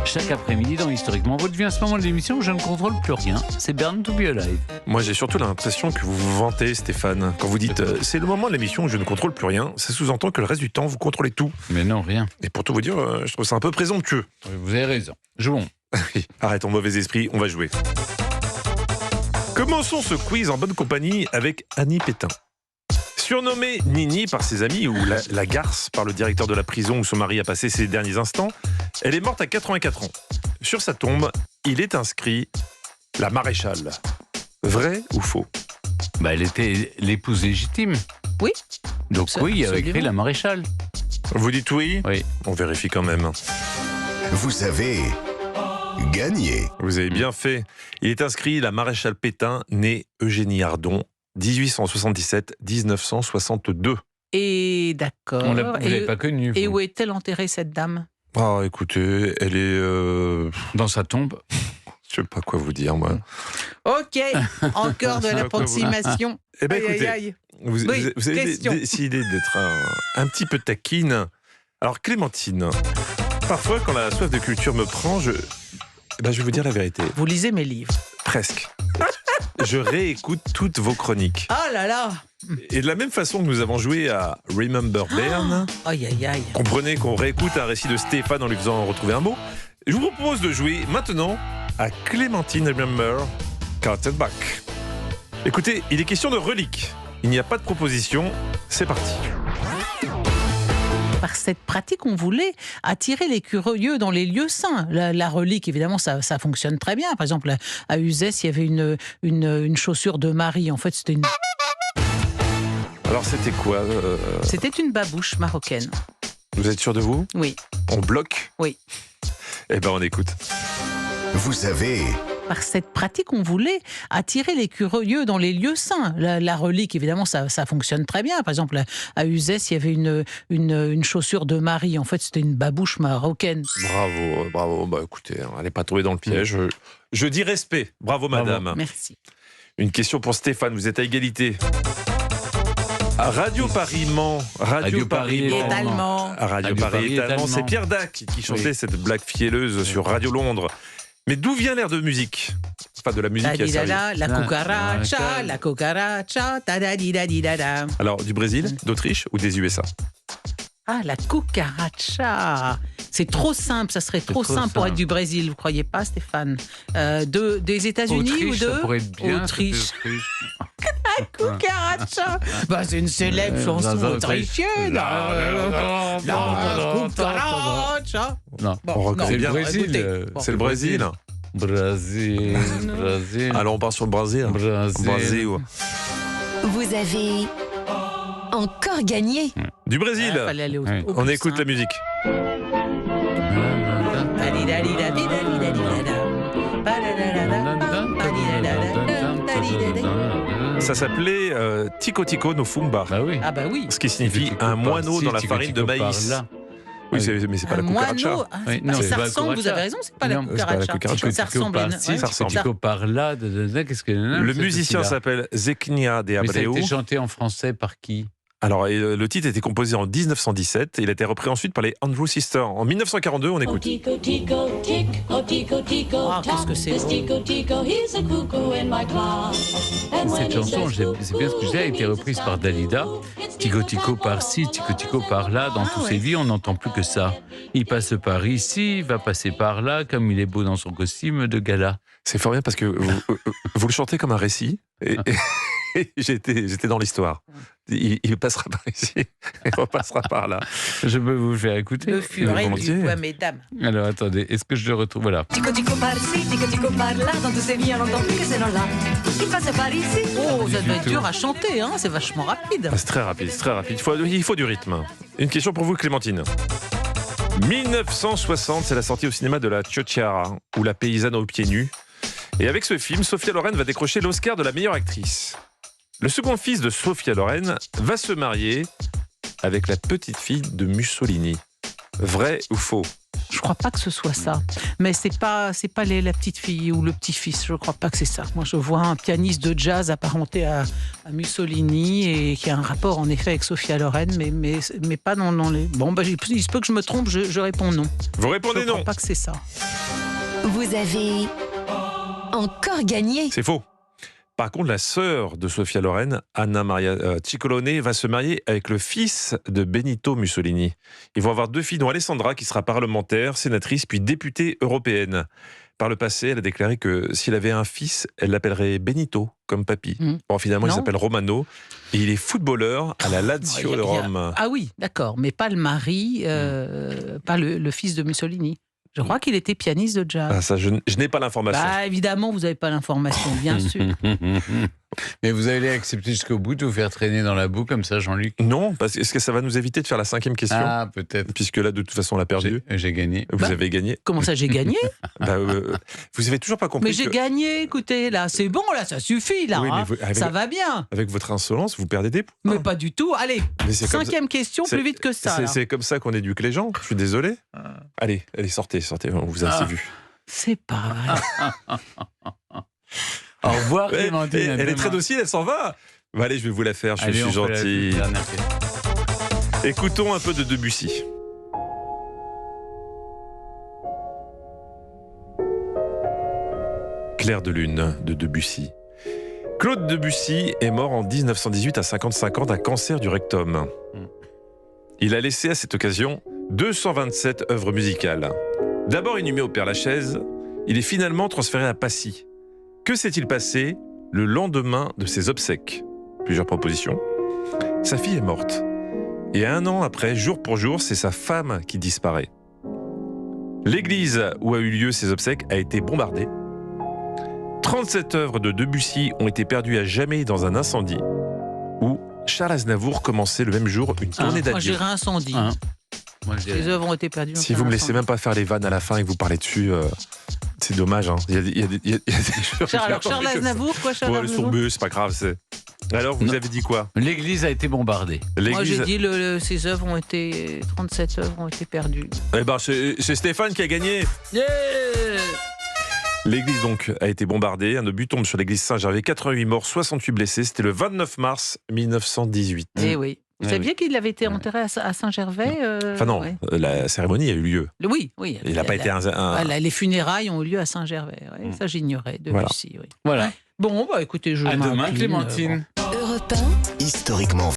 Chaque après-midi dans Historiquement Votre Vie, à ce moment de l'émission, je ne contrôle plus rien. C'est Burn to Be Alive. Moi, j'ai surtout l'impression que vous vous vantez, Stéphane. Quand vous dites c'est le moment de l'émission où je ne contrôle plus rien, ça sous-entend que le reste du temps, vous contrôlez tout. Mais non, rien. Et pour tout vous dire, je trouve ça un peu présomptueux. Vous avez raison. Jouons. Arrête ton mauvais esprit, on va jouer. Commençons ce quiz en bonne compagnie avec Annie Pétain. Surnommée Nini par ses amis, ou la garce par le directeur de la prison où son mari a passé ses derniers instants, elle est morte à 84 ans. Sur sa tombe, il est inscrit « La maréchale ». Vrai ou faux? Elle était l'épouse légitime. Oui. Donc oui, il y avait écrit Absolument. la maréchale. Vous dites oui? Oui. On vérifie quand même. Vous avez gagné. Vous avez bien fait. Il est inscrit la maréchale Pétain, née Eugénie Ardon, 1877-1962. Et d'accord. Vous ne l'avez pas connue. Et vous. où est-elle enterrée, cette dame? Ah, écoutez, elle est... Dans sa tombe. Je sais pas quoi vous dire, moi. Ok, encore de l'approximation. Eh bien, Aïe, écoutez, aïe, aïe. vous Oui, avez question. décidé d'être un petit peu taquine. Alors, Clémentine, parfois, quand la soif de culture me prend, je vais vous dire la vérité. Vous lisez mes livres. Presque. Je réécoute toutes vos chroniques. Oh là là. Et de la même façon que nous avons joué à Remember Bern, Aïe, aïe, aïe. comprenez qu'on réécoute un récit de Stéphane en lui faisant retrouver un mot. Je vous propose de jouer maintenant à Clémentine Remember Kaltenbach. Écoutez, il est question de reliques. Il n'y a pas de proposition. C'est parti. Par cette pratique, on voulait attirer les curieux dans les lieux saints. La relique, évidemment, ça fonctionne très bien. Par exemple, à Uzès, il y avait une chaussure de Marie. En fait, c'était Alors, c'était quoi c'était une babouche marocaine. Vous êtes sûr de vous? Oui. On bloque? Oui. Eh ben, on écoute. Vous avez Par cette pratique, on voulait attirer les curieux dans les lieux saints. La relique, évidemment, ça fonctionne très bien. Par exemple, à Uzès, il y avait une chaussure de Marie. En fait, c'était une babouche marocaine. Bravo, bravo. Bah, écoutez, elle n'est pas tombée dans le piège. Je dis respect. Bravo, madame. Merci. Une question pour Stéphane. Vous êtes à égalité. À Radio Paris Mans. Radio Paris est allemand. À Radio Paris est allemand. C'est Pierre Dac qui chantait cette blague fielleuse sur Radio Londres. Mais d'où vient l'air de musique? Enfin, de la musique qui a servi. La cucaracha, la cucaracha, ta-da-di-da-di-da-da. Alors, du Brésil, d'Autriche ou des USA? Ah, la cucaracha. C'est trop simple, ça serait trop simple pour simple. être du Brésil, vous croyez pas, Stéphane? Des États-Unis ou Autriche, de ça pourrait être bien. Autriche. Autriche. Cucaracha. C'est une célèbre chanson dans autrichienne. La cucaracha. Non. Bon, On reconnaît C'est bien. le Brésil. écoutez, bon. C'est le Brésil. Brésil. Brésil. Alors, on part sur le Brésil. Brésil. Vous avez encore gagné. Du Brésil. Ah, fallait aller au Oui. plus On écoute simple. la musique. Ça s'appelait Tico Tico no Fumba. Bah oui. Ah bah oui. Ce qui signifie un moineau dans la farine de maïs. Oui, mais c'est pas la cucaracha. Moineau. Oui, non, c'est ça pas la ressemble, vous cucaracha. avez raison, c'est pas la Non, c'est pas la cucaracha. cucaracha. Ça ressemble à une... ça ressemble. Tico par là. Qu'est-ce que Le musicien s'appelle Zeknia de Mais ça a Abreu. été chanté en français par qui? Alors, le titre a été composé en 1917 et il a été repris ensuite par les Andrew Sisters. En 1942, on écoute. Ah, qu'est-ce que c'est Cette chanson, c'est bien ce que je disais, a été reprise par Dalida. Tico Tico par-ci, Tico Tico par-là. Dans tous ses vies, on n'entend plus que ça. Il passe par ici, il va passer par-là, comme il est beau dans son costume de gala. C'est fort bien parce que vous le chantez comme un récit. Et j'étais dans l'histoire. Il passera par ici, il repassera par là. Je peux vous faire écouter? Le furet volontiers. du bois, mesdames. Alors attendez, est-ce que je le retrouve? Voilà. Tico tico par-ci, tico tico par-là, dans tous ces vies on n'entend plus que ces noms-là. Il passe par ici. Oh, ça doit être dur à chanter, hein, c'est vachement rapide. Ah, c'est très rapide, c'est très rapide. Il faut du rythme. Une question pour vous, Clémentine. 1960, c'est la sortie au cinéma de la Ciociara, ou La paysanne aux pieds nus. Et avec ce film, Sophia Loren va décrocher l'Oscar de la meilleure actrice. Le second fils de Sophia Loren va se marier avec la petite fille de Mussolini. Vrai ou faux? Je crois pas que ce soit ça. Mais c'est pas la petite fille ou le petit-fils. Je crois pas que c'est ça. Moi, je vois un pianiste de jazz apparenté à Mussolini et qui a un rapport en effet avec Sophia Loren, mais pas dans les. Bon, il se peut que je me trompe. Je réponds non. Vous répondez Je non. crois pas que c'est ça. Vous avez encore gagné. C'est faux. Par contre, la sœur de Sophia Loren, Anna Maria Ciccolone, va se marier avec le fils de Benito Mussolini. Ils vont avoir 2 filles, dont Alessandra, qui sera parlementaire, sénatrice, puis députée européenne. Par le passé, elle a déclaré que s'il avait un fils, elle l'appellerait Benito, comme papy. Bon, finalement, il Non. s'appelle Romano, et il est footballeur à la Lazio de Rome. Ah oui, d'accord, mais pas le mari, pas le fils de Mussolini. Je crois qu'il était pianiste de jazz. Ah, ça, je n'ai pas l'information. Bah, évidemment, vous n'avez pas l'information, bien sûr. Mais vous allez accepter jusqu'au bout de vous faire traîner dans la boue comme ça, Jean-Luc? Non, parce que est-ce que ça va nous éviter de faire la 5e question? Ah, peut-être. Puisque là, de toute façon, on l'a perdu. J'ai gagné. Vous avez gagné. Comment ça, j'ai gagné? Bah, vous avez toujours pas compris Mais j'ai gagné, écoutez, là, c'est bon, là, ça suffit, là. Oui, mais hein. vous- avec- Ça va bien. Avec votre insolence, vous perdez des points. Mais pas du tout. Allez, Mais c'est comme 5e question, c'est- plus vite que ça. là. C'est comme ça qu'on éduque les gens. Je suis désolé. Allez, sortez, on vous a assez vu. C'est pas vrai. Au revoir, Ouais, Clémentine. elle à est demain. très docile, elle s'en va. Bah, allez, je vais vous la faire, je Allez, suis on fait la gentil. dernière question. Écoutons un peu de Debussy. Clair de lune de Debussy. Claude Debussy est mort en 1918 à 55 ans d'un cancer du rectum. Il a laissé à cette occasion 227 œuvres musicales. D'abord inhumé au Père-Lachaise, il est finalement transféré à Passy. Que s'est-il passé le lendemain de ses obsèques? Plusieurs propositions. Sa fille est morte. Et 1 an après, jour pour jour, c'est sa femme qui disparaît. L'église où a eu lieu ses obsèques a été bombardée. 37 œuvres de Debussy ont été perdues à jamais dans un incendie où Charles Aznavour commençait le même jour une tournée Moi, d'adieu. j'irai incendie. Hein. Moi, je dirais- Les œuvres ont été perdues. Si vous me laissez même pas faire les vannes à la fin et que vous parlez dessus, c'est dommage. Hein. Il y a des choses- Alors, Charles Aznavour, quoi, Charles Ouais, laisse Aznavour? tomber, c'est pas grave. Alors, vous Non. avez dit quoi? L'église a été bombardée. Moi, j'ai L'église. dit ces œuvres ont été 37 œuvres ont été perdues. Eh ben, c'est Stéphane qui a gagné. L'église donc a été bombardée. Un obus tombe sur l'église Saint-Gervais. 88 morts, 68 blessés. C'était le 29 mars 1918. Eh oui. Vous Eh saviez qu'il avait été enterré à Saint-Gervais Enfin non, ouais. la cérémonie a eu lieu. Oui, oui. Il n'a pas été un... Voilà, les funérailles ont eu lieu à Saint-Gervais. Ouais, ça, j'ignorais. Voilà. Debussy, oui. Voilà. Bon, bah écoutez, je À demain, m'incline, Clémentine. Europe 1. Historiquement